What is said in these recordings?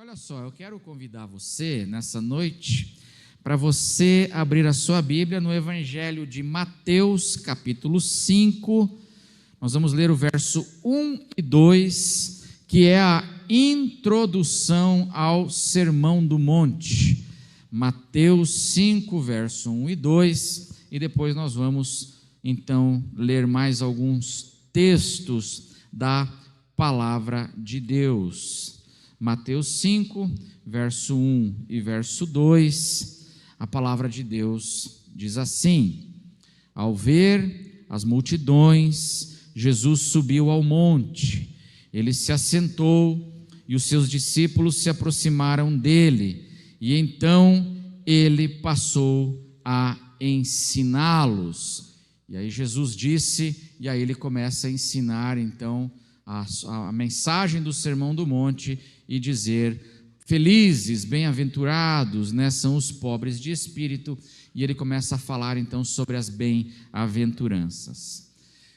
Olha só, eu quero convidar você nessa noite para você abrir a sua Bíblia no Evangelho de Mateus, capítulo 5. Nós vamos ler o verso 1 e 2, que é a introdução ao Sermão do Monte. Mateus 5, verso 1 e 2, e depois nós vamos então ler mais alguns textos da Palavra de Deus. Mateus 5, verso 1 e verso 2, a palavra de Deus diz assim: Ao ver as multidões, Jesus subiu ao monte, ele se assentou e os seus discípulos se aproximaram dele, e então ele passou a ensiná-los. E aí Jesus disse, e aí ele começa a ensinar então a mensagem do Sermão do Monte e dizer: felizes, bem-aventurados, são os pobres de espírito, e ele começa a falar então sobre as bem-aventuranças.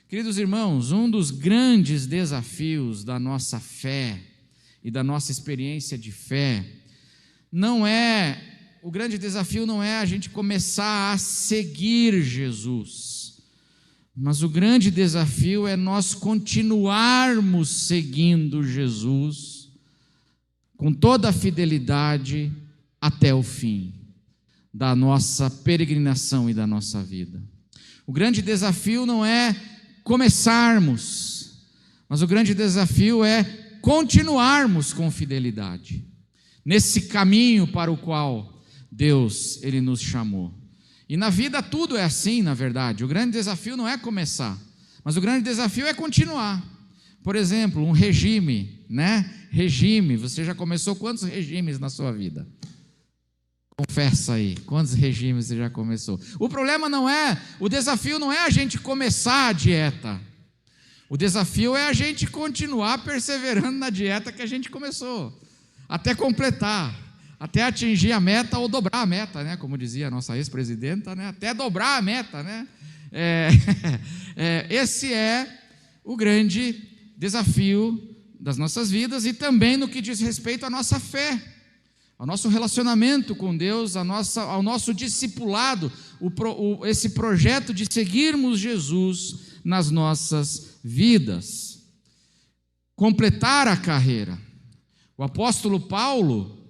Queridos irmãos, um dos grandes desafios da nossa fé e da nossa experiência de fé o grande desafio não é a gente começar a seguir Jesus, mas o grande desafio é nós continuarmos seguindo Jesus com toda a fidelidade até o fim da nossa peregrinação e da nossa vida. O grande desafio não é começarmos, mas o grande desafio é continuarmos com fidelidade nesse caminho para o qual Deus ele nos chamou. E na vida tudo é assim, na verdade. O grande desafio não é começar, mas o grande desafio é continuar. Por exemplo, um regime, Regime, você já começou quantos regimes na sua vida? Confessa aí, quantos regimes você já começou? O desafio não é a gente começar a dieta. O desafio é a gente continuar perseverando na dieta que a gente começou, até completar, até atingir a meta ou dobrar a meta, como dizia a nossa ex-presidenta, até dobrar a meta, Esse é o grande desafio das nossas vidas e também no que diz respeito à nossa fé, ao nosso relacionamento com Deus, ao nosso discipulado, esse projeto de seguirmos Jesus nas nossas vidas. Completar a carreira. O apóstolo Paulo,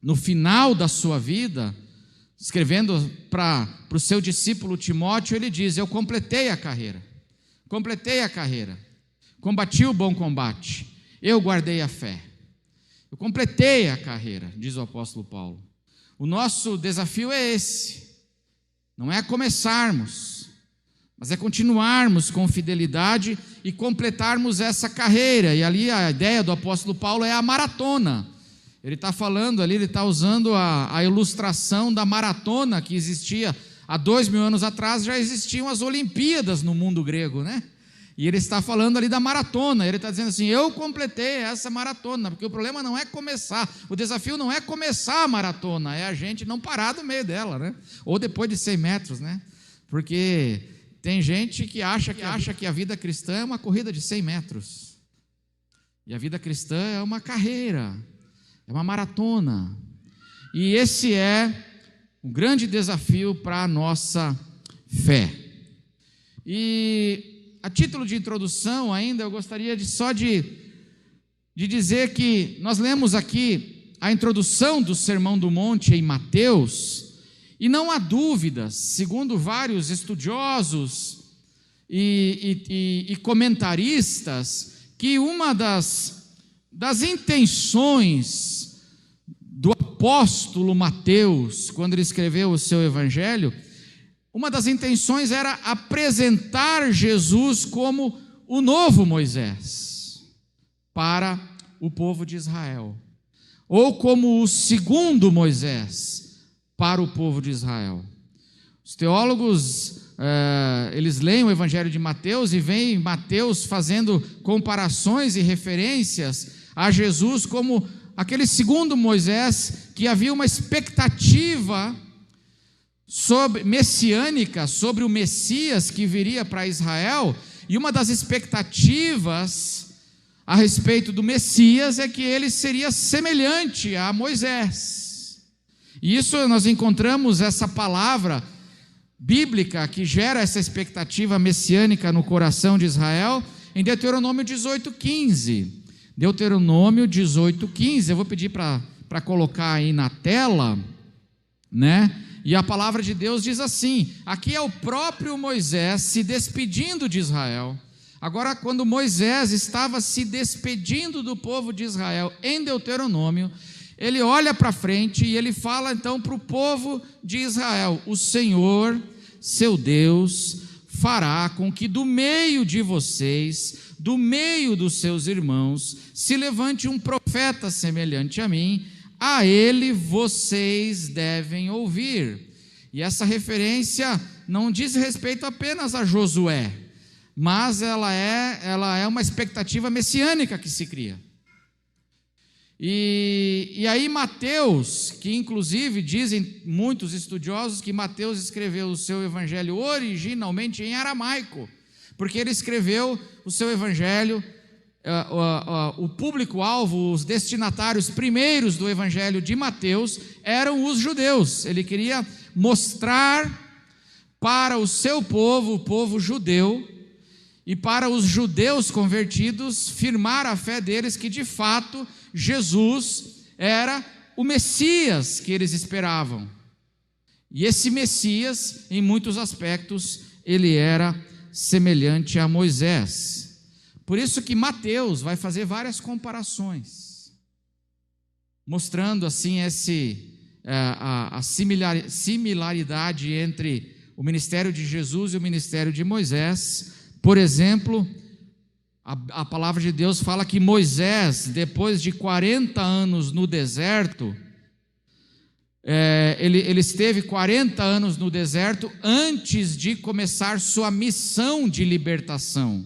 no final da sua vida, escrevendo para o seu discípulo Timóteo, ele diz: eu completei a carreira, combati o bom combate, eu guardei a fé, eu completei a carreira, diz o apóstolo Paulo. O nosso desafio é esse, não é começarmos, mas é continuarmos com fidelidade e completarmos essa carreira. E ali a ideia do apóstolo Paulo é a maratona. Ele está falando ali, ele está usando a ilustração da maratona que existia há 2000 anos atrás. Já existiam as Olimpíadas no mundo grego, E ele está falando ali da maratona. Ele está dizendo assim: eu completei essa maratona, porque o problema não é começar, o desafio não é começar a maratona, é a gente não parar no meio dela, Ou depois de 100 metros, Porque tem gente que acha que a vida cristã é uma corrida de 100 metros, e a vida cristã é uma carreira, é uma maratona, e esse é um grande desafio para a nossa fé. E a título de introdução ainda, eu gostaria de dizer que nós lemos aqui a introdução do Sermão do Monte em Mateus, e não há dúvidas, segundo vários estudiosos e comentaristas, que uma das intenções do apóstolo Mateus, quando ele escreveu o seu evangelho, uma das intenções era apresentar Jesus como o novo Moisés para o povo de Israel, ou como o segundo Moisés para o povo de Israel. Os teólogos, eles leem o evangelho de Mateus e veem Mateus fazendo comparações e referências a Jesus como aquele segundo Moisés, que havia uma expectativa messiânica sobre o Messias que viria para Israel, e uma das expectativas a respeito do Messias é que ele seria semelhante a Moisés. E isso nós encontramos essa palavra bíblica que gera essa expectativa messiânica no coração de Israel em Deuteronômio 18:15. Deuteronômio 18:15. Eu vou pedir para colocar aí na tela, né? E a palavra de Deus diz assim: aqui é o próprio Moisés se despedindo de Israel. Agora, quando Moisés estava se despedindo do povo de Israel em Deuteronômio, ele olha para frente e ele fala então para o povo de Israel: o Senhor, seu Deus, fará com que do meio de vocês, do meio dos seus irmãos, se levante um profeta semelhante a mim, a ele vocês devem ouvir. E essa referência não diz respeito apenas a Josué, mas ela é uma expectativa messiânica que se cria. E aí Mateus, que inclusive dizem muitos estudiosos que Mateus escreveu o seu evangelho originalmente em aramaico, porque ele escreveu o seu evangelho, o público-alvo, os destinatários primeiros do evangelho de Mateus eram os judeus. Ele queria mostrar para o seu povo, o povo judeu, e para os judeus convertidos, firmar a fé deles que de fato Jesus era o Messias que eles esperavam. E esse Messias, em muitos aspectos, ele era semelhante a Moisés. Por isso que Mateus vai fazer várias comparações, mostrando assim a similaridade entre o ministério de Jesus e o ministério de Moisés. Por exemplo, a palavra de Deus fala que Moisés, depois de 40 anos no deserto, ele esteve 40 anos no deserto antes de começar sua missão de libertação.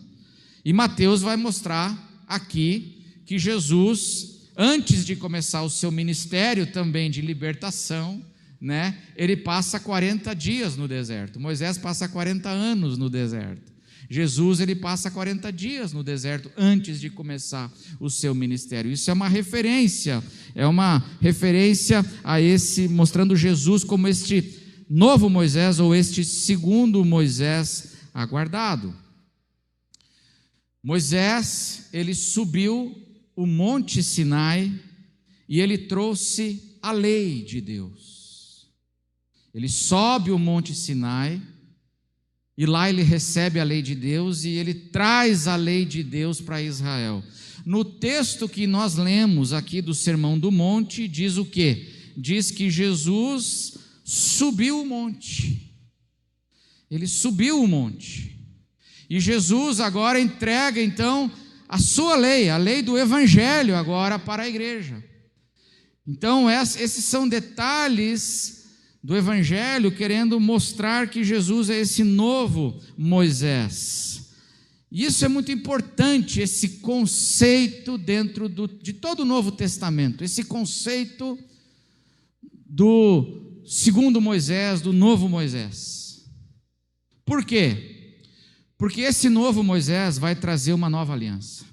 E Mateus vai mostrar aqui que Jesus, antes de começar o seu ministério também de libertação, né, ele passa 40 dias no deserto. Moisés passa 40 anos no deserto. Jesus, ele passa 40 dias no deserto antes de começar o seu ministério. Isso é uma referência a esse, mostrando Jesus como este novo Moisés ou este segundo Moisés aguardado. Moisés, ele subiu o Monte Sinai e ele trouxe a lei de Deus. Ele sobe o Monte Sinai e lá ele recebe a lei de Deus e ele traz a lei de Deus para Israel. No texto que nós lemos aqui do Sermão do Monte, diz o quê? Diz que Jesus subiu o monte. Ele subiu o monte. E Jesus agora entrega então a sua lei, a lei do Evangelho agora para a igreja. Então esses são detalhes do Evangelho, querendo mostrar que Jesus é esse novo Moisés. Isso é muito importante, esse conceito dentro de todo o Novo Testamento, esse conceito do segundo Moisés, do novo Moisés. Por quê? Porque esse novo Moisés vai trazer uma nova aliança.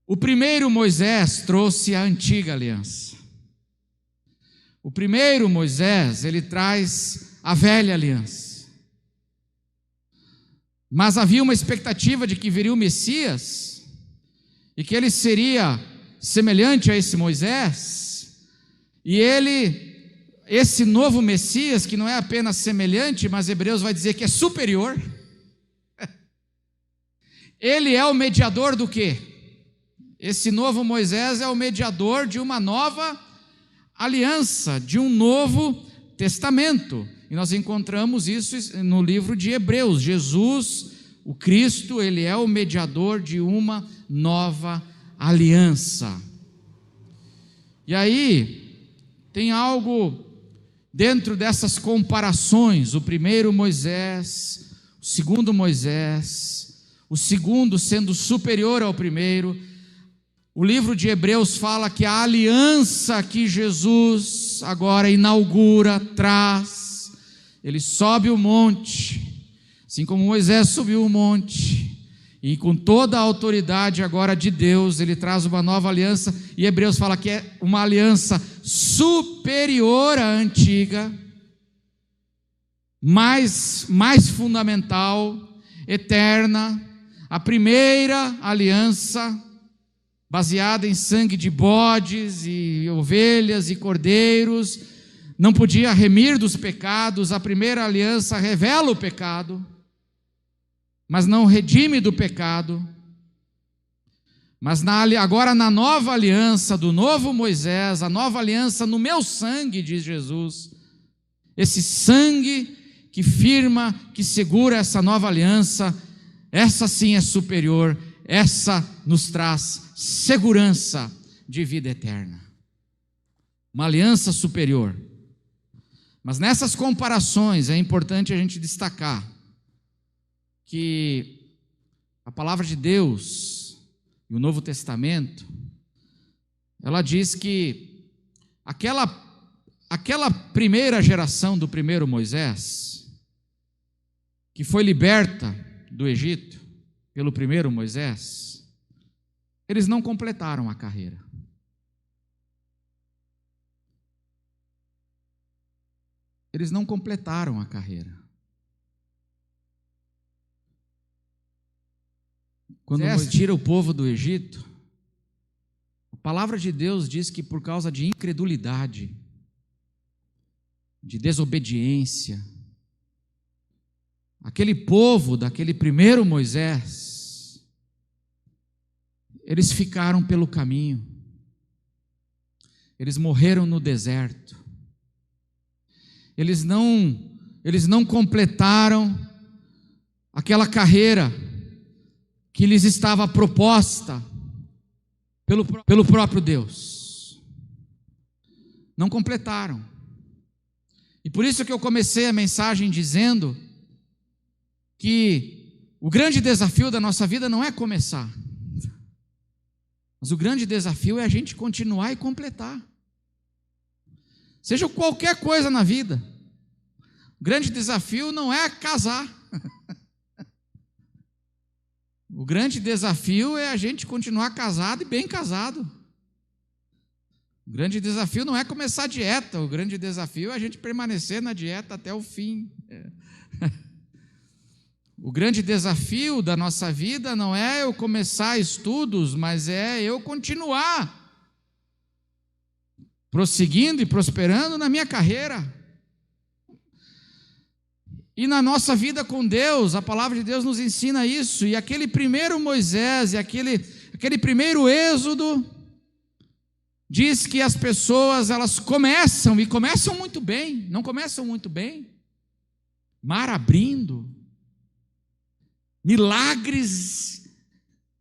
O primeiro Moisés trouxe a antiga aliança. O primeiro Moisés, ele traz a velha aliança. Mas havia uma expectativa de que viria o Messias, e que ele seria semelhante a esse Moisés, e esse novo Messias, que não é apenas semelhante, mas Hebreus vai dizer que é superior, ele é o mediador do quê? Esse novo Moisés é o mediador de uma nova aliança, de um novo testamento. E nós encontramos isso no livro de Hebreus. Jesus, o Cristo, ele é o mediador de uma nova aliança. E aí tem algo dentro dessas comparações: o primeiro Moisés, o segundo Moisés, o segundo sendo superior ao primeiro. O livro de Hebreus fala que a aliança que Jesus agora inaugura, traz, ele sobe o monte, assim como Moisés subiu o monte, E com toda a autoridade agora de Deus, ele traz uma nova aliança, e Hebreus fala que é uma aliança superior à antiga, mais fundamental, eterna. A primeira aliança, baseada em sangue de bodes e ovelhas e cordeiros, não podia remir dos pecados. A primeira aliança revela o pecado, mas não redime do pecado. Mas agora na nova aliança do novo Moisés, a nova aliança no meu sangue, diz Jesus, esse sangue que firma, que segura essa nova aliança, essa sim é superior, essa nos traz segurança de vida eterna. Uma aliança superior. Mas nessas comparações é importante a gente destacar que a palavra de Deus e o Novo Testamento, ela diz que aquela primeira geração do primeiro Moisés, que foi liberta do Egito pelo primeiro Moisés, eles não completaram a carreira. Eles não completaram a carreira. Quando Moisés tira o povo do Egito, a palavra de Deus diz que por causa de incredulidade, de desobediência, aquele povo daquele primeiro Moisés, eles ficaram pelo caminho, eles morreram no deserto, eles não completaram aquela carreira que lhes estava proposta pelo próprio Deus. Não completaram. E por isso que eu comecei a mensagem dizendo que o grande desafio da nossa vida não é começar, mas o grande desafio é a gente continuar e completar. Seja qualquer coisa na vida, o grande desafio não é casar. O grande desafio é a gente continuar casado e bem casado. O grande desafio não é começar a dieta, o grande desafio é a gente permanecer na dieta até o fim. O grande desafio da nossa vida não é eu começar estudos, mas é eu continuar prosseguindo e prosperando na minha carreira. E na nossa vida com Deus, a palavra de Deus nos ensina isso. E aquele primeiro Moisés, e aquele primeiro Êxodo, diz que as pessoas, elas começam muito bem, não começam muito bem, mar abrindo, milagres,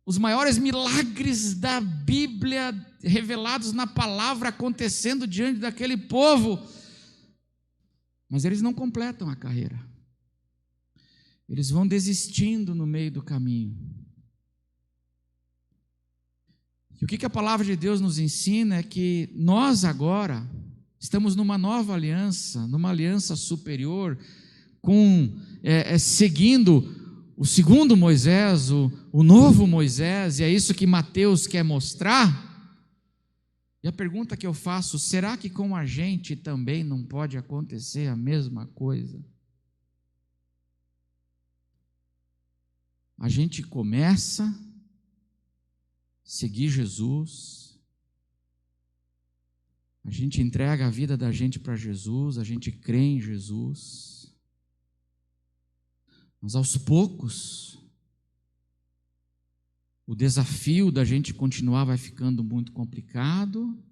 os maiores milagres da Bíblia revelados na palavra acontecendo diante daquele povo, mas eles não completam a carreira, eles vão desistindo no meio do caminho. E o que a palavra de Deus nos ensina é que nós agora estamos numa nova aliança, numa aliança superior, seguindo o segundo Moisés, o novo Moisés, e é isso que Mateus quer mostrar. E a pergunta que eu faço, será que com a gente também não pode acontecer a mesma coisa? A gente começa a seguir Jesus, a gente entrega a vida da gente para Jesus, a gente crê em Jesus, mas aos poucos, o desafio da gente continuar vai ficando muito complicado,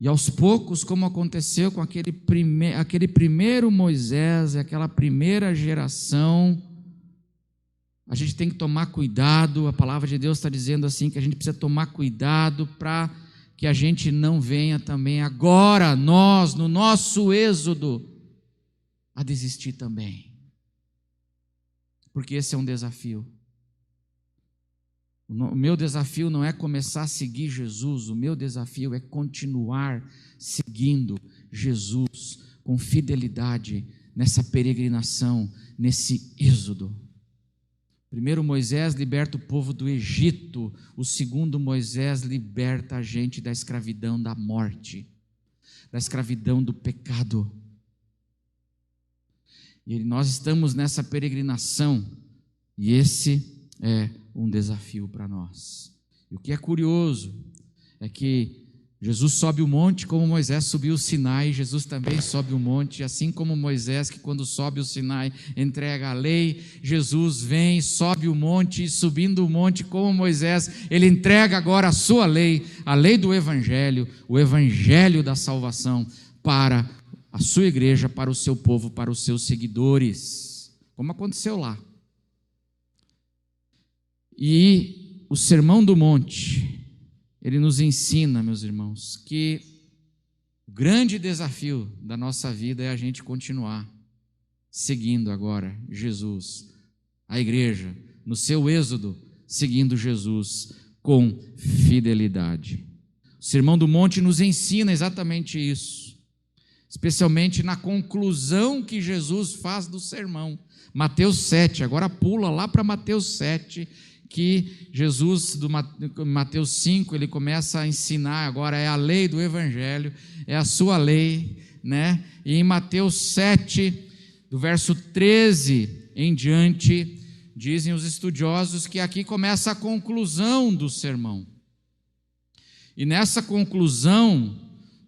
e aos poucos, como aconteceu com aquele primeiro Moisés, aquela primeira geração, a gente tem que tomar cuidado. A palavra de Deus está dizendo assim, que a gente precisa tomar cuidado para que a gente não venha também agora, nós, no nosso êxodo, a desistir também. Porque esse é um desafio. O meu desafio não é começar a seguir Jesus, o meu desafio é continuar seguindo Jesus com fidelidade nessa peregrinação, nesse êxodo. Primeiro Moisés liberta o povo do Egito, o segundo Moisés liberta a gente da escravidão da morte, da escravidão do pecado. E nós estamos nessa peregrinação, e esse é um desafio para nós. E o que é curioso é que Jesus sobe o monte como Moisés subiu o Sinai, Jesus também sobe o monte, assim como Moisés, que quando sobe o Sinai entrega a lei, Jesus vem, sobe o monte, e subindo o monte como Moisés, ele entrega agora a sua lei, a lei do Evangelho, o Evangelho da salvação para a sua igreja, para o seu povo, para os seus seguidores, como aconteceu lá. E o Sermão do Monte, ele nos ensina, meus irmãos, que o grande desafio da nossa vida é a gente continuar seguindo agora Jesus, a igreja, no seu êxodo, seguindo Jesus com fidelidade. O Sermão do Monte nos ensina exatamente isso, especialmente na conclusão que Jesus faz do sermão. Mateus 7, agora pula lá para Mateus 7, que Jesus, do Mateus 5, ele começa a ensinar, agora é a lei do Evangelho, é a sua lei, né? E em Mateus 7, do verso 13 em diante, dizem os estudiosos que aqui começa a conclusão do sermão. E nessa conclusão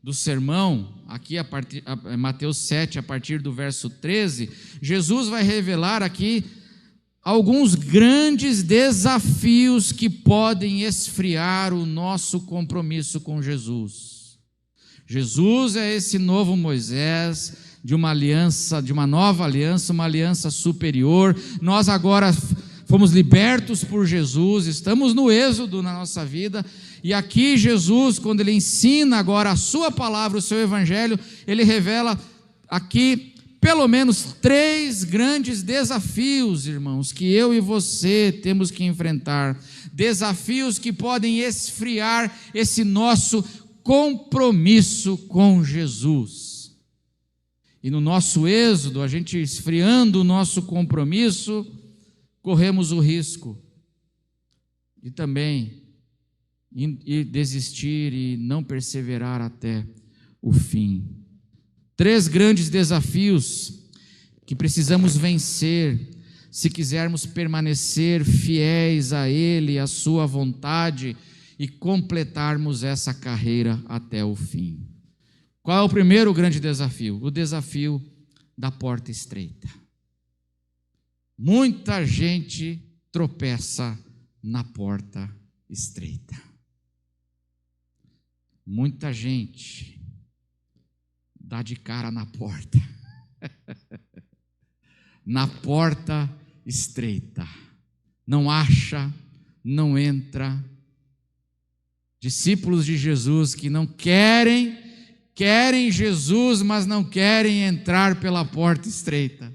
do sermão, aqui Mateus 7, a partir do verso 13, Jesus vai revelar aqui alguns grandes desafios que podem esfriar o nosso compromisso com Jesus. Jesus é esse novo Moisés de uma aliança, de uma nova aliança, uma aliança superior. Nós agora fomos libertos por Jesus, estamos no êxodo na nossa vida, e aqui Jesus, quando ele ensina agora a sua palavra, o seu evangelho, ele revela aqui pelo menos 3 grandes desafios, irmãos, que eu e você temos que enfrentar. Desafios que podem esfriar esse nosso compromisso com Jesus. E no nosso êxodo, a gente esfriando o nosso compromisso, corremos o risco de também desistir e não perseverar até o fim. 3 grandes desafios que precisamos vencer se quisermos permanecer fiéis a Ele, à sua vontade e completarmos essa carreira até o fim. Qual é o primeiro grande desafio? O desafio da porta estreita. Muita gente tropeça na porta estreita. Muita gente dá de cara na porta, na porta estreita, não acha, não entra. Discípulos de Jesus que não querem Jesus, mas não querem entrar pela porta estreita,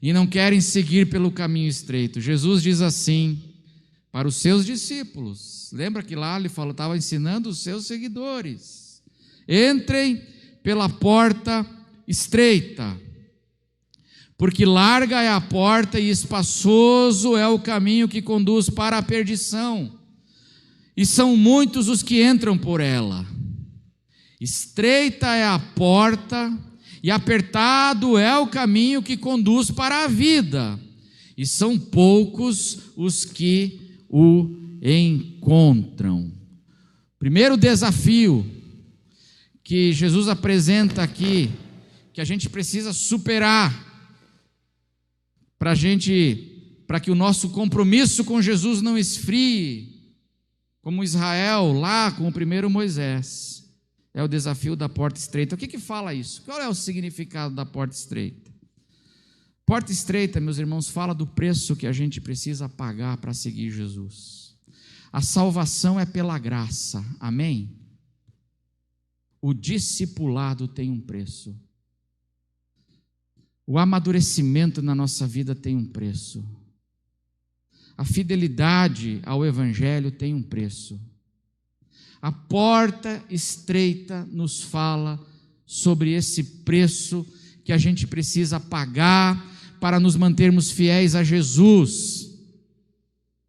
e não querem seguir pelo caminho estreito. Jesus diz assim para os seus discípulos, lembra que lá ele falou, estava ensinando os seus seguidores: entrem pela porta estreita, porque larga é a porta e espaçoso é o caminho que conduz para a perdição, e são muitos os que entram por ela. Estreita é a porta e apertado é o caminho que conduz para a vida, e são poucos os que o encontram. Primeiro desafio que Jesus apresenta aqui, que a gente precisa superar para que o nosso compromisso com Jesus não esfrie, como Israel lá com o primeiro Moisés, é o desafio da porta estreita. O que fala isso? Qual é o significado da porta estreita? Porta estreita, meus irmãos, fala do preço que a gente precisa pagar para seguir Jesus. A salvação é pela graça, amém? O discipulado tem um preço. O amadurecimento na nossa vida tem um preço. A fidelidade ao Evangelho tem um preço. A porta estreita nos fala sobre esse preço que a gente precisa pagar para nos mantermos fiéis a Jesus.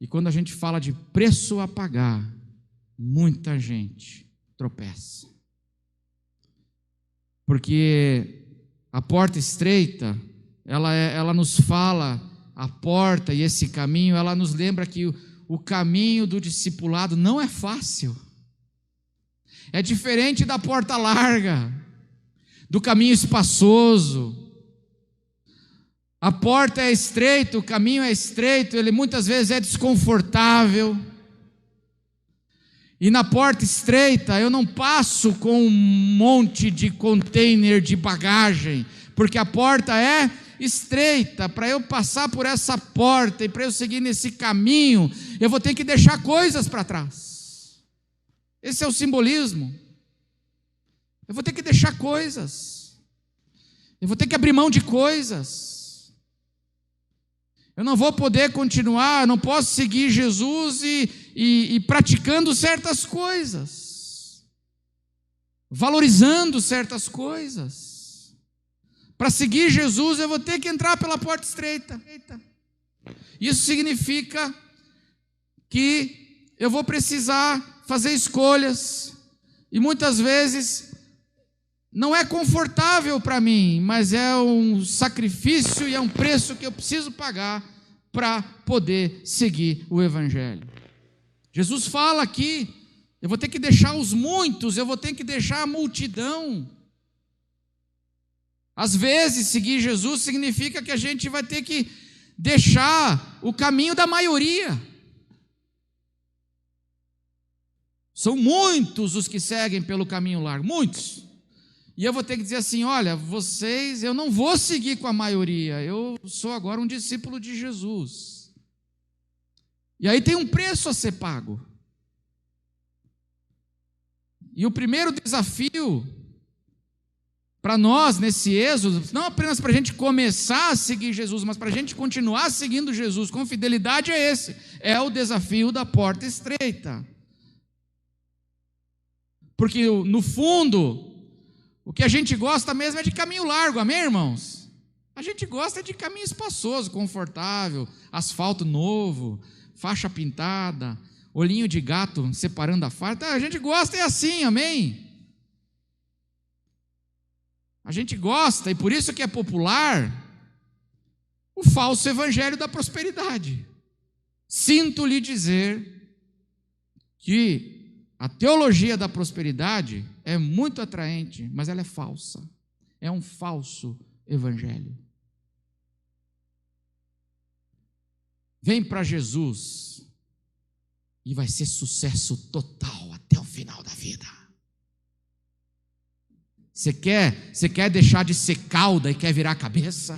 E quando a gente fala de preço a pagar, muita gente tropeça. Porque a porta estreita, ela nos fala, a porta e esse caminho, ela nos lembra que o caminho do discipulado não é fácil. É diferente da porta larga, do caminho espaçoso. A porta é estreita, o caminho é estreito, ele muitas vezes é desconfortável. E na porta estreita eu não passo com um monte de container de bagagem, porque a porta é estreita. Para eu passar por essa porta e para eu seguir nesse caminho, eu vou ter que deixar coisas para trás. Esse é o simbolismo. Eu vou ter que deixar coisas. Eu vou ter que abrir mão de coisas. Eu não vou poder continuar, não posso seguir Jesus e praticando certas coisas, valorizando certas coisas. Para seguir Jesus, eu vou ter que entrar pela porta estreita. Isso significa que eu vou precisar fazer escolhas, e muitas vezes não é confortável para mim, mas é um sacrifício e é um preço que eu preciso pagar para poder seguir o Evangelho. Jesus fala aqui, eu vou ter que deixar os muitos, eu vou ter que deixar a multidão. Às vezes, seguir Jesus significa que a gente vai ter que deixar o caminho da maioria. São muitos os que seguem pelo caminho largo, muitos. E eu vou ter que dizer assim, olha, vocês, eu não vou seguir com a maioria, eu sou agora um discípulo de Jesus. E aí tem um preço a ser pago. E o primeiro desafio para nós nesse êxodo, não apenas para a gente começar a seguir Jesus, mas para a gente continuar seguindo Jesus com fidelidade, é esse, é o desafio da porta estreita. Porque no fundo, o que a gente gosta mesmo é de caminho largo, amém, irmãos? A gente gosta de caminho espaçoso, confortável, asfalto novo, faixa pintada, olhinho de gato separando a farta. A gente gosta, é assim, amém? A gente gosta, e por isso que é popular, o falso evangelho da prosperidade. Sinto lhe dizer que a teologia da prosperidade é muito atraente, mas ela é falsa. É um falso evangelho. Vem para Jesus e vai ser sucesso total até o final da vida. Você quer deixar de ser cauda e quer virar cabeça?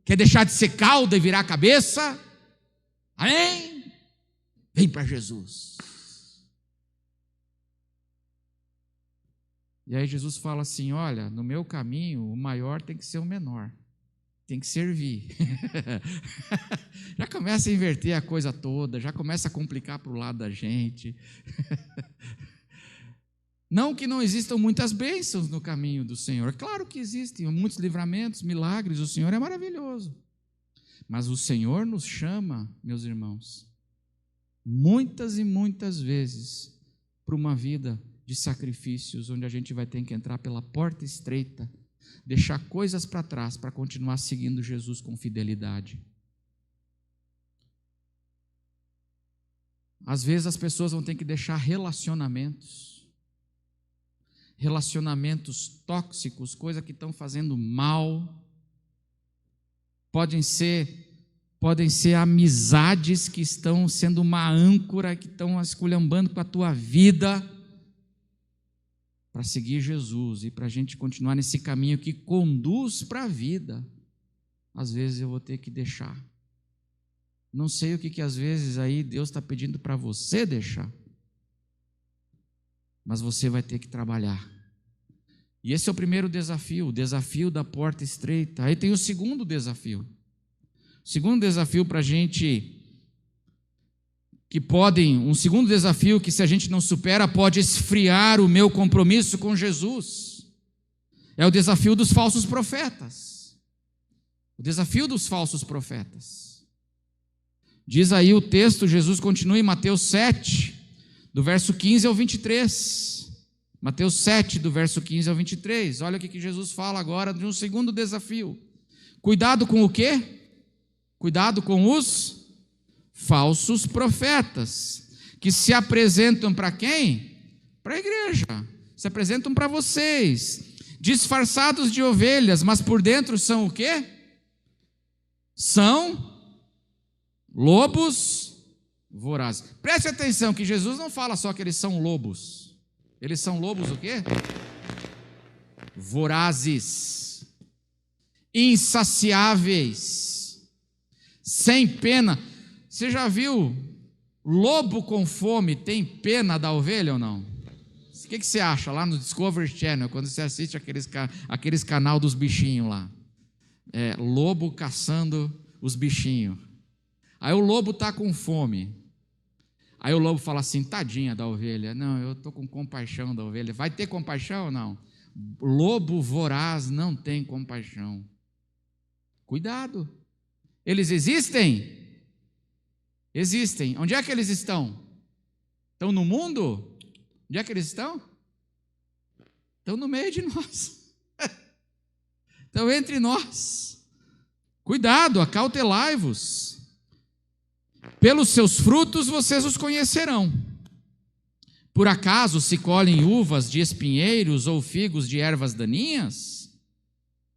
Quer deixar de ser cauda e virar cabeça? Amém? Vem para Jesus. E aí Jesus fala assim, olha, no meu caminho o maior tem que ser o menor, tem que servir. Já começa a inverter a coisa toda, já começa a complicar para o lado da gente. Não que não existam muitas bênçãos no caminho do Senhor, é claro que existem muitos livramentos, milagres, o Senhor é maravilhoso. Mas o Senhor nos chama, meus irmãos, muitas e muitas vezes para uma vida de sacrifícios, onde a gente vai ter que entrar pela porta estreita, deixar coisas para trás para continuar seguindo Jesus com fidelidade. Às vezes as pessoas vão ter que deixar relacionamentos tóxicos, coisas que estão fazendo mal. Podem ser amizades que estão sendo uma âncora, que estão esculhambando com a tua vida, para seguir Jesus e para a gente continuar nesse caminho que conduz para a vida. Às vezes eu vou ter que deixar. Não sei o que às vezes aí Deus está pedindo para você deixar, mas você vai ter que trabalhar. E esse é o primeiro desafio, o desafio da porta estreita. Aí tem o segundo desafio. O segundo desafio para a gente, um segundo desafio que se a gente não supera, pode esfriar o meu compromisso com Jesus. É o desafio dos falsos profetas. O desafio dos falsos profetas. Diz aí o texto, Jesus continua em Mateus 7, do verso 15 ao 23. Mateus 7, do verso 15 ao 23. Olha o que Jesus fala agora de um segundo desafio. Cuidado com o quê? Cuidado com os falsos profetas, que se apresentam para quem? Para a igreja. Se apresentam para vocês, disfarçados de ovelhas, mas por dentro são o quê? São lobos vorazes. Preste atenção que Jesus não fala só que eles são lobos. Eles são lobos o quê? Vorazes, insaciáveis, sem pena. Você já viu lobo com fome tem pena da ovelha ou não? O que você acha lá no Discovery Channel, quando você assiste aqueles canal dos bichinhos lá? Lobo caçando os bichinhos. Aí o lobo está com fome. Aí o lobo fala assim, tadinha da ovelha. Não, eu estou com compaixão da ovelha. Vai ter compaixão ou não? Lobo voraz não tem compaixão. Cuidado. Eles existem? Existem. Onde é que eles estão? Estão no mundo? Onde é que eles estão? Estão no meio de nós. Estão entre nós. Cuidado, acautelai-vos. Pelos seus frutos vocês os conhecerão. Por acaso se colhem uvas de espinheiros ou figos de ervas daninhas?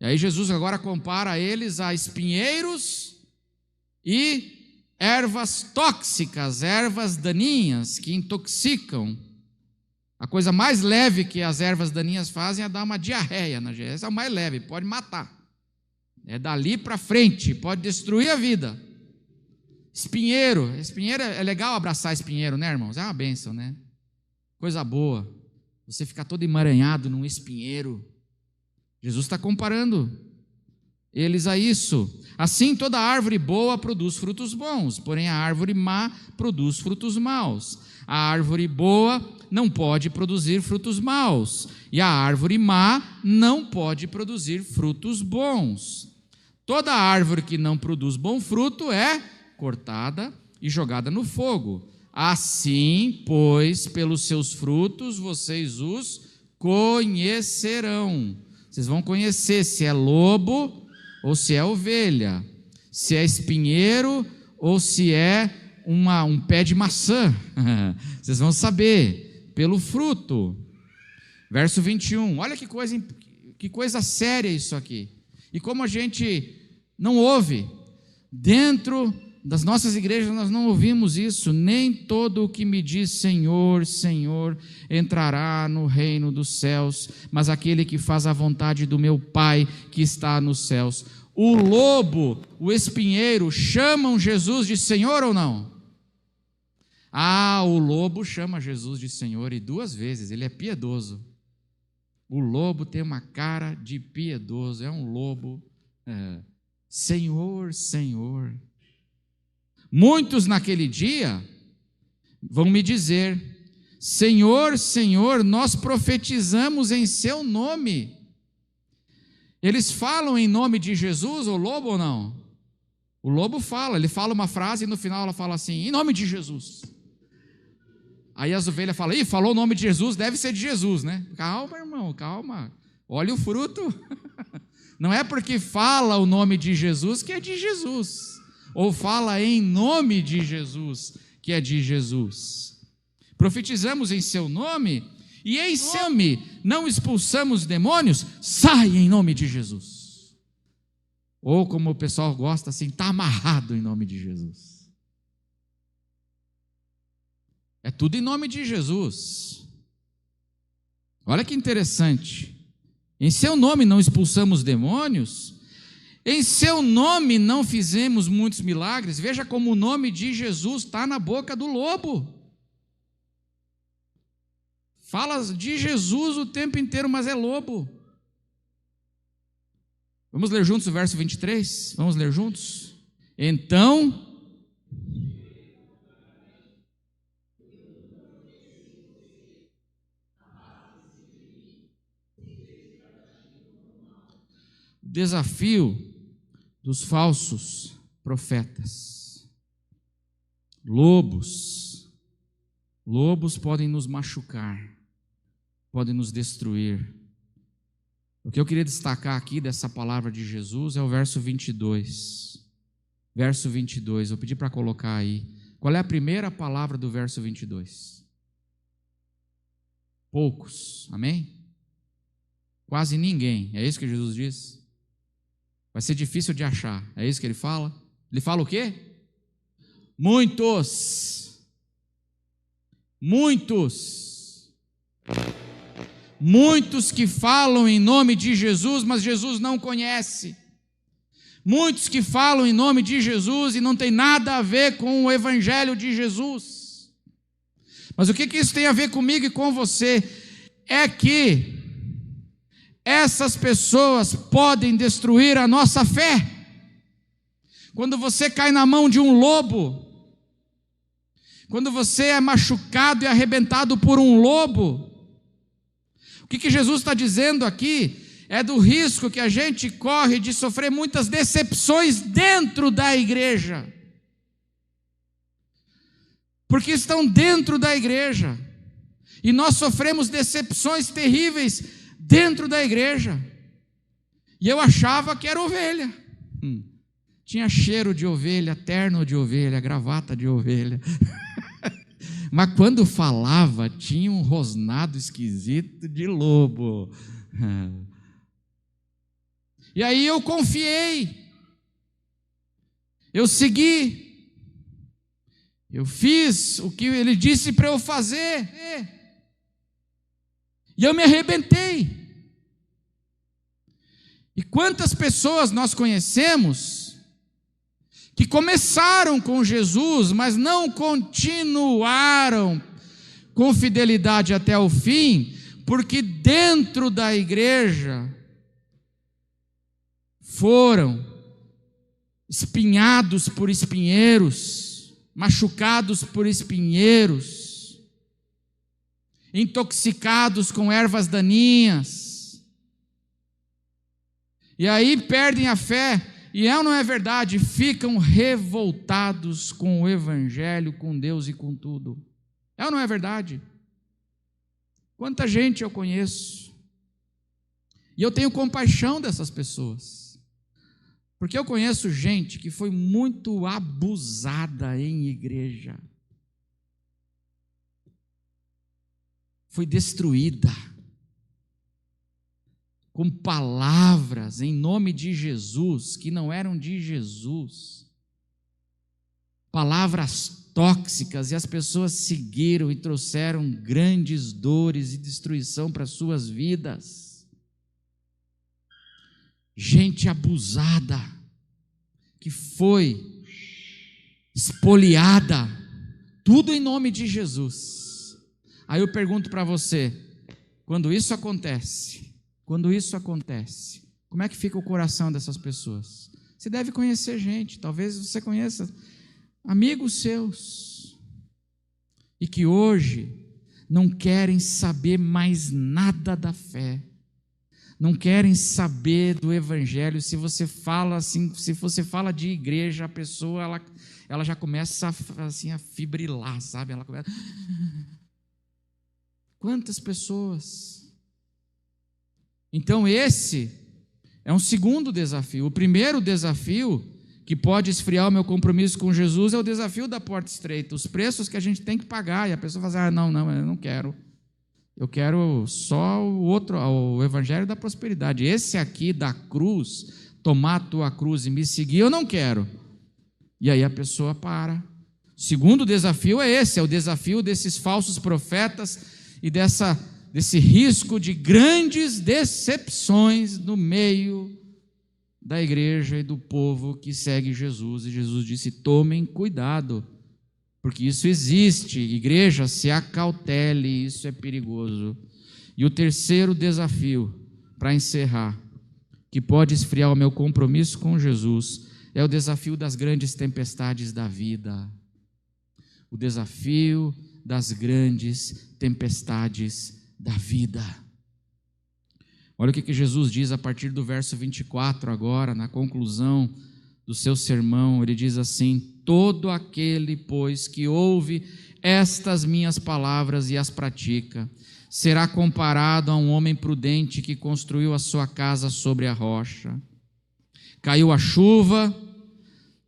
E aí Jesus agora compara eles a espinheiros e ervas tóxicas, ervas daninhas que intoxicam. A coisa mais leve que as ervas daninhas fazem é dar uma diarreia na gente. Essa é a mais leve, pode matar. É dali para frente, pode destruir a vida. Espinheiro é legal abraçar espinheiro, né, irmãos? É uma bênção, né? Coisa boa. Você ficar todo emaranhado num espinheiro. Jesus está comparando eles a isso. Assim, toda árvore boa produz frutos bons, porém a árvore má produz frutos maus. A árvore boa não pode produzir frutos maus, e a árvore má não pode produzir frutos bons. Toda árvore que não produz bom fruto é cortada e jogada no fogo. Assim, pois, pelos seus frutos vocês os conhecerão. Vocês vão conhecer se é lobo ou se é ovelha, se é espinheiro ou se é um pé de maçã. Vocês vão saber pelo fruto. Verso 21. Olha que coisa séria isso aqui. E como a gente não ouve, dentro das nossas igrejas nós não ouvimos isso. Nem todo o que me diz Senhor, Senhor entrará no reino dos céus, mas aquele que faz a vontade do meu Pai que está nos céus. O lobo, o espinheiro chamam Jesus de Senhor ou não? O lobo chama Jesus de Senhor e 2 vezes, ele é piedoso. O lobo tem uma cara de piedoso, é um lobo. Senhor, Senhor. Muitos naquele dia vão me dizer, Senhor, Senhor, nós profetizamos em seu nome. Eles falam em nome de Jesus, o lobo ou não? O lobo fala, ele fala uma frase e no final ela fala assim, em nome de Jesus. Aí as ovelhas falam, falou o nome de Jesus, deve ser de Jesus, né? Calma, irmão, calma. Olha o fruto. Não é porque fala o nome de Jesus que é de Jesus. Ou fala em nome de Jesus que é de Jesus. Profetizamos em seu nome e em seu nome não expulsamos demônios, sai em nome de Jesus. Ou como o pessoal gosta assim, está amarrado em nome de Jesus. É tudo em nome de Jesus. Olha que interessante. Em seu nome não expulsamos demônios, em seu nome não fizemos muitos milagres. Veja como o nome de Jesus está na boca do lobo. Fala de Jesus o tempo inteiro, mas é lobo. Vamos ler juntos o verso 23? Vamos ler juntos? Então... desafio dos falsos profetas. Lobos podem nos machucar, podem nos destruir. O que eu queria destacar aqui dessa palavra de Jesus é o verso 22. Verso 22, eu pedi para colocar aí. Qual é a primeira palavra do verso 22? Poucos, amém? Quase ninguém, é isso que Jesus diz? Vai ser difícil de achar, é isso que ele fala? Ele fala o quê? Muitos que falam em nome de Jesus, mas Jesus não conhece. Muitos que falam em nome de Jesus e não tem nada a ver com o evangelho de Jesus. Mas o que isso tem a ver comigo e com você? É que essas pessoas podem destruir a nossa fé. Quando você cai na mão de um lobo, quando você é machucado e arrebentado por um lobo, o que Jesus está dizendo aqui é do risco que a gente corre de sofrer muitas decepções dentro da igreja. Porque estão dentro da igreja. E nós sofremos decepções terríveis dentro da igreja. E eu achava que era ovelha. Tinha cheiro de ovelha, terno de ovelha, gravata de ovelha. Mas quando falava, tinha um rosnado esquisito de lobo. E aí eu confiei, eu segui, eu fiz o que ele disse para eu fazer, e eu me arrebentei. E quantas pessoas nós conhecemos que começaram com Jesus, mas não continuaram com fidelidade até o fim, porque dentro da igreja foram espinhados por espinheiros, machucados por espinheiros, intoxicados com ervas daninhas, e aí perdem a fé, e não é verdade, ficam revoltados com o evangelho, com Deus e com tudo. É ou não é verdade? Quanta gente eu conheço, e eu tenho compaixão dessas pessoas, porque eu conheço gente que foi muito abusada em igreja, foi destruída, com palavras em nome de Jesus, que não eram de Jesus, palavras tóxicas, e as pessoas seguiram e trouxeram grandes dores e destruição para as suas vidas. Gente abusada, que foi espoliada, tudo em nome de Jesus. Aí eu pergunto para você, quando isso acontece, como é que fica o coração dessas pessoas? Você deve conhecer gente, talvez você conheça amigos seus, e que hoje não querem saber mais nada da fé, não querem saber do evangelho. Se você fala assim, se você fala de igreja, a pessoa ela já começa assim a fibrilar, sabe? Ela começa... Quantas pessoas? Então esse é um segundo desafio. O primeiro desafio que pode esfriar o meu compromisso com Jesus é o desafio da porta estreita, os preços que a gente tem que pagar, e a pessoa fala assim, não, eu não quero. Eu quero só o evangelho da prosperidade. Esse aqui da cruz, tomar a tua cruz e me seguir, eu não quero. E aí a pessoa para. O segundo desafio é esse, é o desafio desses falsos profetas e desse risco de grandes decepções no meio da igreja e do povo que segue Jesus. E Jesus disse, tomem cuidado, porque isso existe. Igreja, se acautele, isso é perigoso. E o terceiro desafio, para encerrar, que pode esfriar o meu compromisso com Jesus, é o desafio das grandes tempestades da vida. O desafio das grandes tempestades da vida. Olha o que Jesus diz a partir do verso 24 agora, na conclusão do seu sermão, ele diz assim: todo aquele, pois, que ouve estas minhas palavras e as pratica, será comparado a um homem prudente que construiu a sua casa sobre a rocha. Caiu a chuva,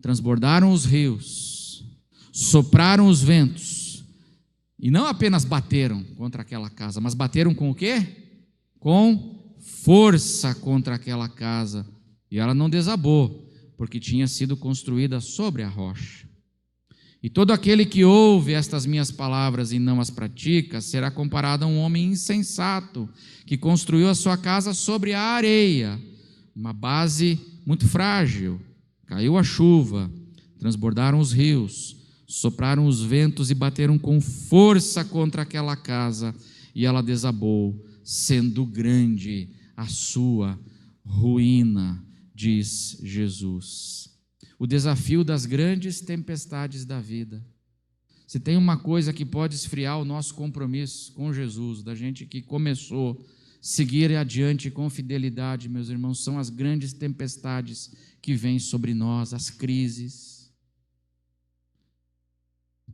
transbordaram os rios, sopraram os ventos, e não apenas bateram contra aquela casa, mas bateram com o quê? Com força contra aquela casa, e ela não desabou, porque tinha sido construída sobre a rocha. E todo aquele que ouve estas minhas palavras e não as pratica, será comparado a um homem insensato, que construiu a sua casa sobre a areia, uma base muito frágil. Caiu a chuva, transbordaram os rios, sopraram os ventos e bateram com força contra aquela casa, e ela desabou, sendo grande a sua ruína, diz Jesus. O desafio das grandes tempestades da vida. Se tem uma coisa que pode esfriar o nosso compromisso com Jesus, da gente que começou a seguir adiante com fidelidade, meus irmãos, são as grandes tempestades que vêm sobre nós, as crises.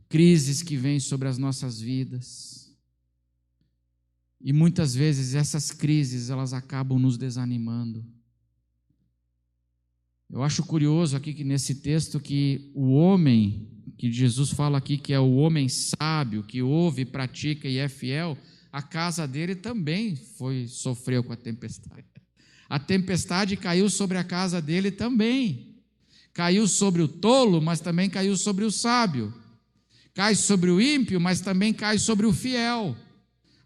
Crises que vêm sobre as nossas vidas. E muitas vezes essas crises, elas acabam nos desanimando. Eu acho curioso aqui que nesse texto que o homem, que Jesus fala aqui que é o homem sábio, que ouve, pratica e é fiel, a casa dele também sofreu com a tempestade. A tempestade caiu sobre a casa dele também. Caiu sobre o tolo, mas também caiu sobre o sábio. Cai sobre o ímpio, mas também cai sobre o fiel.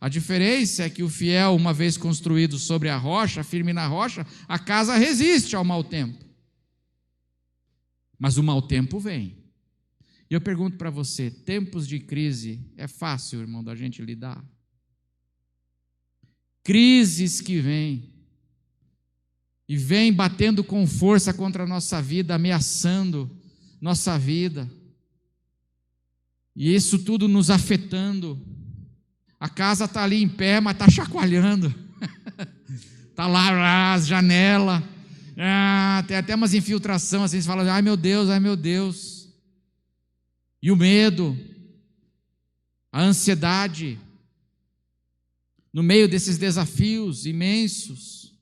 A diferença é que o fiel, uma vez construído sobre a rocha, firme na rocha, a casa resiste ao mau tempo. Mas o mau tempo vem. E eu pergunto para você, tempos de crise é fácil, irmão, da gente lidar? Crises que vêm, e vêm batendo com força contra a nossa vida, ameaçando nossa vida, e isso tudo nos afetando. A casa está ali em pé, mas está chacoalhando, está lá as janelas, tem até umas infiltrações, assim, você fala, ai meu Deus, e o medo, a ansiedade, no meio desses desafios imensos,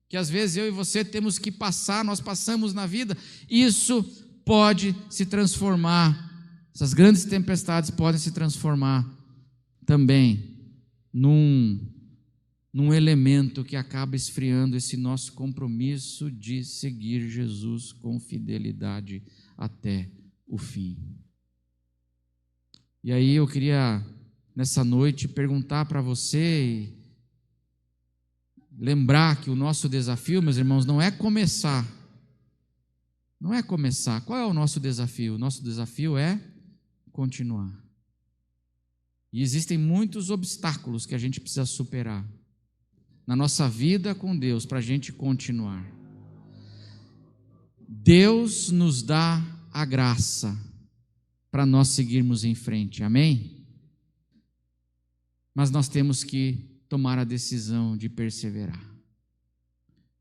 que às vezes eu e você temos que passar, nós passamos na vida, isso pode se transformar, essas grandes tempestades podem se transformar também num elemento que acaba esfriando esse nosso compromisso de seguir Jesus com fidelidade até o fim. E aí eu queria, nessa noite, perguntar para você, e lembrar que o nosso desafio, meus irmãos, não é começar. Não é começar. Qual é o nosso desafio? O nosso desafio é continuar. E existem muitos obstáculos que a gente precisa superar na nossa vida com Deus para a gente continuar. Deus nos dá a graça para nós seguirmos em frente, amém? Mas nós temos que tomar a decisão de perseverar.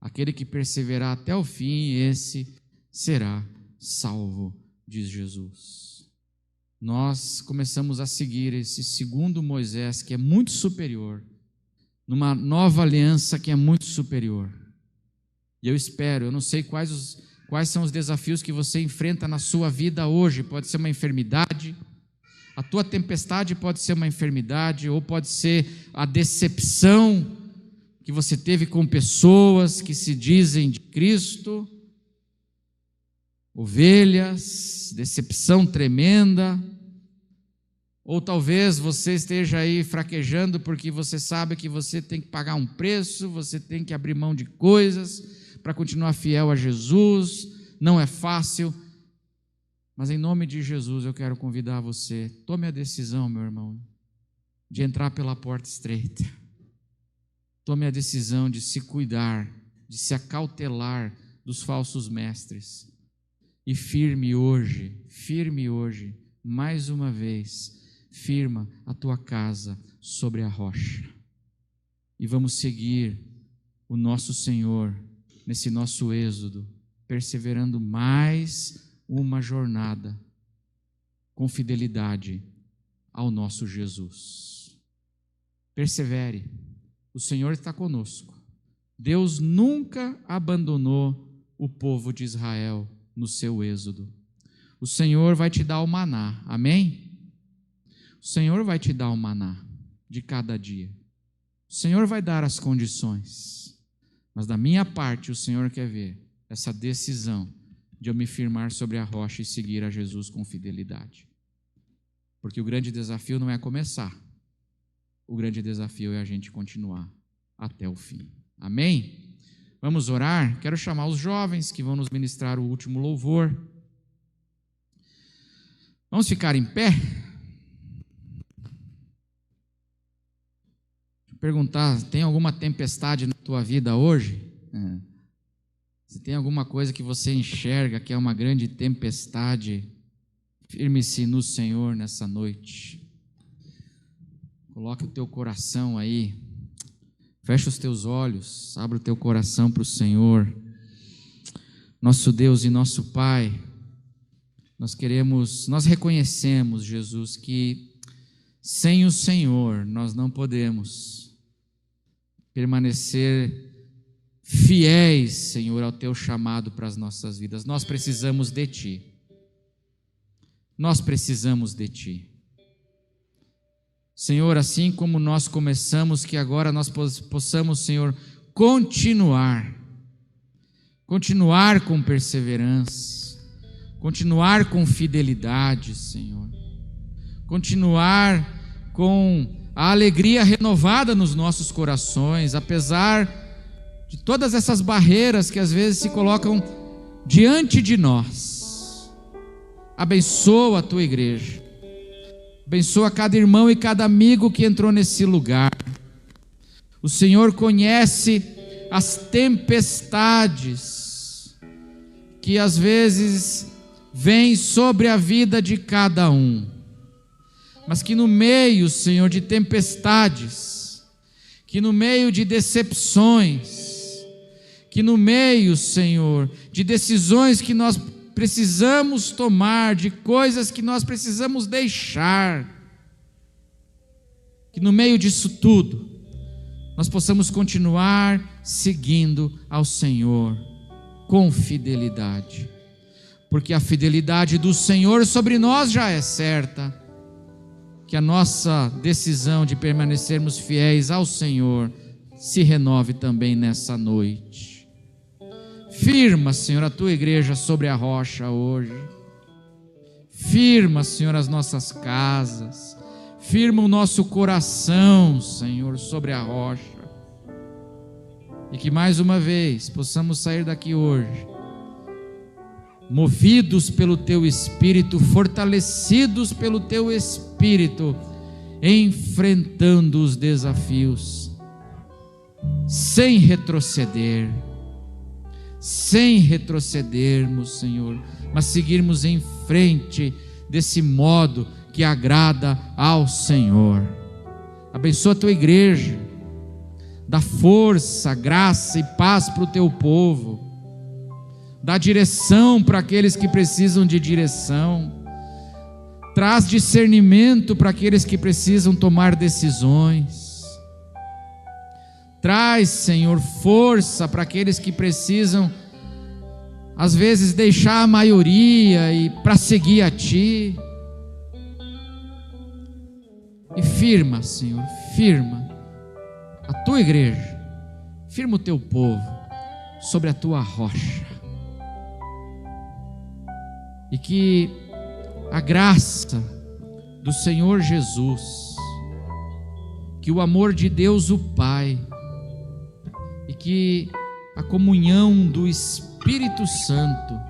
Aquele que perseverar até o fim, esse será salvo, diz Jesus. Nós começamos a seguir esse segundo Moisés, que é muito superior, numa nova aliança que é muito superior. E eu espero, eu não sei quais são os desafios que você enfrenta na sua vida hoje. Pode ser uma enfermidade, a tua tempestade pode ser uma enfermidade, ou pode ser a decepção que você teve com pessoas que se dizem de Cristo, ovelhas, decepção tremenda. Ou talvez você esteja aí fraquejando porque você sabe que você tem que pagar um preço, você tem que abrir mão de coisas para continuar fiel a Jesus. Não é fácil, mas em nome de Jesus eu quero convidar você, tome a decisão, meu irmão, de entrar pela porta estreita. Tome a decisão de se cuidar, de se acautelar dos falsos mestres. E firme hoje, mais uma vez, firma a tua casa sobre a rocha. E vamos seguir o nosso Senhor nesse nosso êxodo perseverando mais uma jornada com fidelidade ao nosso Jesus. Persevere, o Senhor está conosco. Deus nunca abandonou o povo de Israel no seu êxodo. O Senhor vai te dar o maná, amém? O Senhor vai te dar o maná de cada dia. O Senhor vai dar as condições, mas da minha parte o Senhor quer ver essa decisão de eu me firmar sobre a rocha e seguir a Jesus com fidelidade. Porque o grande desafio não é começar, o grande desafio é a gente continuar até o fim. Amém? Vamos orar? Quero chamar os jovens que vão nos ministrar o último louvor. Vamos ficar em pé? Perguntar, tem alguma tempestade na tua vida hoje? Se tem alguma coisa que você enxerga que é uma grande tempestade, firme-se no Senhor nessa noite. Coloque o teu coração aí, fecha os teus olhos, abre o teu coração para o Senhor. Nosso Deus e nosso Pai, nós reconhecemos, Jesus, que sem o Senhor nós não podemos permanecer fiéis, Senhor, ao teu chamado para as nossas vidas. Nós precisamos de Ti. Nós precisamos de Ti. Senhor, assim como nós começamos, que agora nós possamos, Senhor, continuar com perseverança, continuar com fidelidade, Senhor, continuar com a alegria renovada nos nossos corações, apesar de todas essas barreiras que às vezes se colocam diante de nós. Abençoa a tua igreja, abençoa cada irmão e cada amigo que entrou nesse lugar. O Senhor conhece as tempestades que às vezes vêm sobre a vida de cada um, mas que no meio, Senhor, de tempestades, que no meio de decepções, que no meio, Senhor, de decisões que nós precisamos tomar, de coisas que nós precisamos deixar, que no meio disso tudo, nós possamos continuar seguindo ao Senhor com fidelidade, porque a fidelidade do Senhor sobre nós já é certa. Que a nossa decisão de permanecermos fiéis ao Senhor se renove também nessa noite. Firma, Senhor, a tua igreja sobre a rocha hoje. Firma, Senhor, as nossas casas. Firma o nosso coração, Senhor, sobre a rocha. E que mais uma vez possamos sair daqui hoje movidos pelo Teu Espírito, fortalecidos pelo Teu Espírito, enfrentando os desafios, sem retrocedermos, Senhor, mas seguirmos em frente desse modo que agrada ao Senhor. Abençoa a Tua igreja, dá força, graça e paz para o Teu povo. Dá direção para aqueles que precisam de direção. Traz discernimento para aqueles que precisam tomar decisões. Traz, Senhor, força para aqueles que precisam, às vezes, deixar a maioria e para seguir a Ti. E firma, Senhor, firma a Tua igreja, firma o Teu povo sobre a Tua rocha. E que a graça do Senhor Jesus, que o amor de Deus o Pai, e que a comunhão do Espírito Santo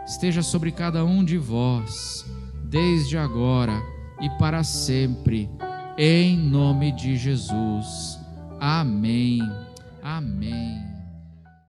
esteja sobre cada um de vós, desde agora e para sempre, em nome de Jesus. Amém. Amém.